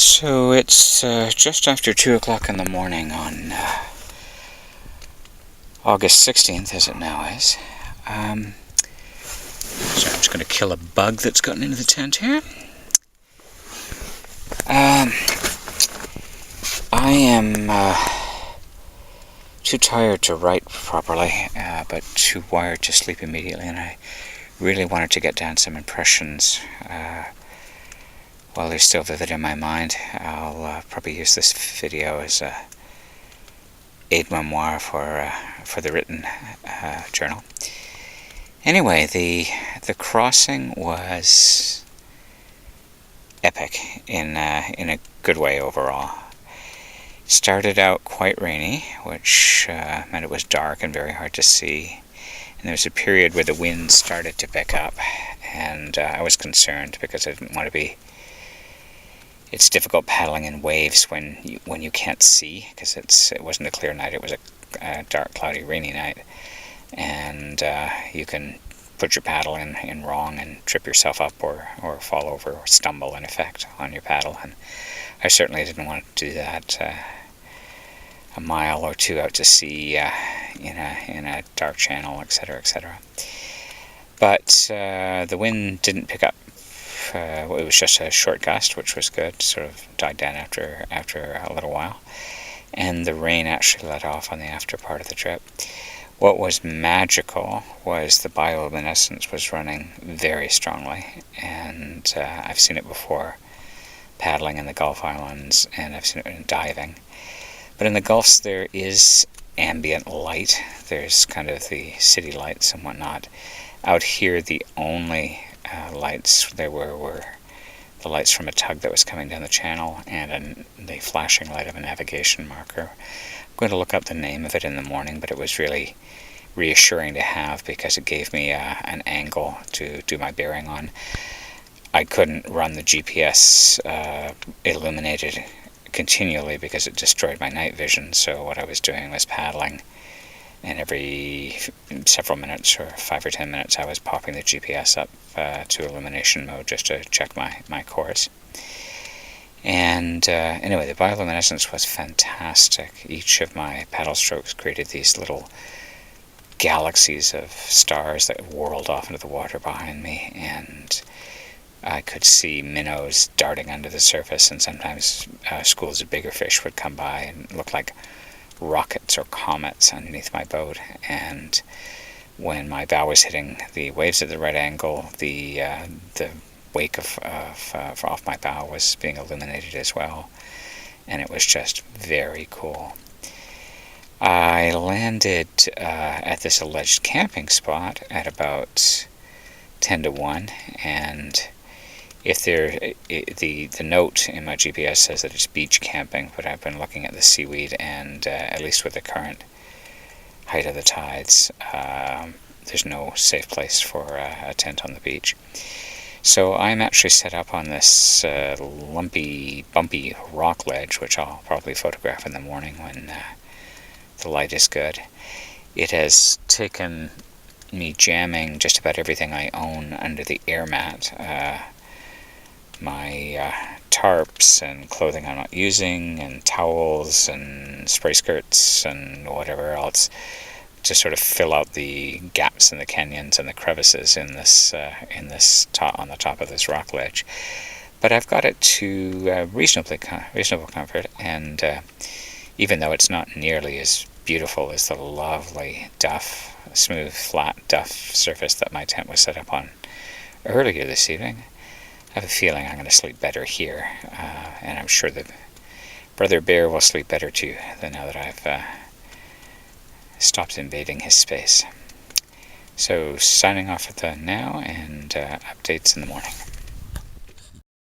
So it's just after 2 o'clock in the morning on August 16th, as it now is. So I'm just going to kill a bug that's gotten into the tent here. I am too tired to write properly, but too wired to sleep immediately, and I really wanted to get down some impressions while they're still vivid in my mind. I'll probably use this video as a aide-memoire for the written journal. Anyway, the crossing was epic in a good way overall. Started out quite rainy, which meant it was dark and very hard to see. And there was a period where the wind started to pick up, and I was concerned because I didn't want to be. It's difficult paddling in waves when you can't see, because it wasn't a clear night. It was a dark, cloudy, rainy night, and you can put your paddle in wrong and trip yourself up or fall over or stumble in effect on your paddle. And I certainly didn't want to do that a mile or two out to sea in a dark channel, etc., etc. But the wind didn't pick up. It was just a short gust, which was good. Sort of died down after a little while, and the rain actually let off on the after part of the trip. What was magical was the bioluminescence was running very strongly, and I've seen it before paddling in the Gulf Islands, and I've seen it in diving. But in the Gulfs there is ambient light. There's kind of the city lights and whatnot. Out here the only lights there were the lights from a tug that was coming down the channel and the flashing light of a navigation marker. I'm going to look up the name of it in the morning, but it was really reassuring to have because it gave me an angle to do my bearing on. I couldn't run the GPS illuminated continually because it destroyed my night vision, so what I was doing was paddling, and every several minutes or 5 or 10 minutes I was popping the GPS up to illumination mode just to check my course. And anyway, the bioluminescence was fantastic. Each of my paddle strokes created these little galaxies of stars that whirled off into the water behind me, and I could see minnows darting under the surface, and sometimes schools of bigger fish would come by and look like rockets or comets underneath my boat. And when my bow was hitting the waves at the right angle, the wake off my bow was being illuminated as well, and it was just very cool. I landed at this alleged camping spot at about 10 to 1, and if the note in my GPS says that it's beach camping, but I've been looking at the seaweed, and at least with the current height of the tides, there's no safe place for a tent on the beach. So I'm actually set up on this lumpy, bumpy rock ledge, which I'll probably photograph in the morning when the light is good. It has taken me jamming just about everything I own under the air mat. My tarps and clothing I'm not using, and towels and spray skirts and whatever else, to sort of fill out the gaps in the canyons and the crevices in this on the top of this rock ledge. But I've got it to reasonable comfort, and even though it's not nearly as beautiful as the lovely smooth, flat duff surface that my tent was set up on earlier this evening, I have a feeling I'm going to sleep better here, and I'm sure that Brother Bear will sleep better too, now that I've stopped invading his space. So signing off for now, and updates in the morning.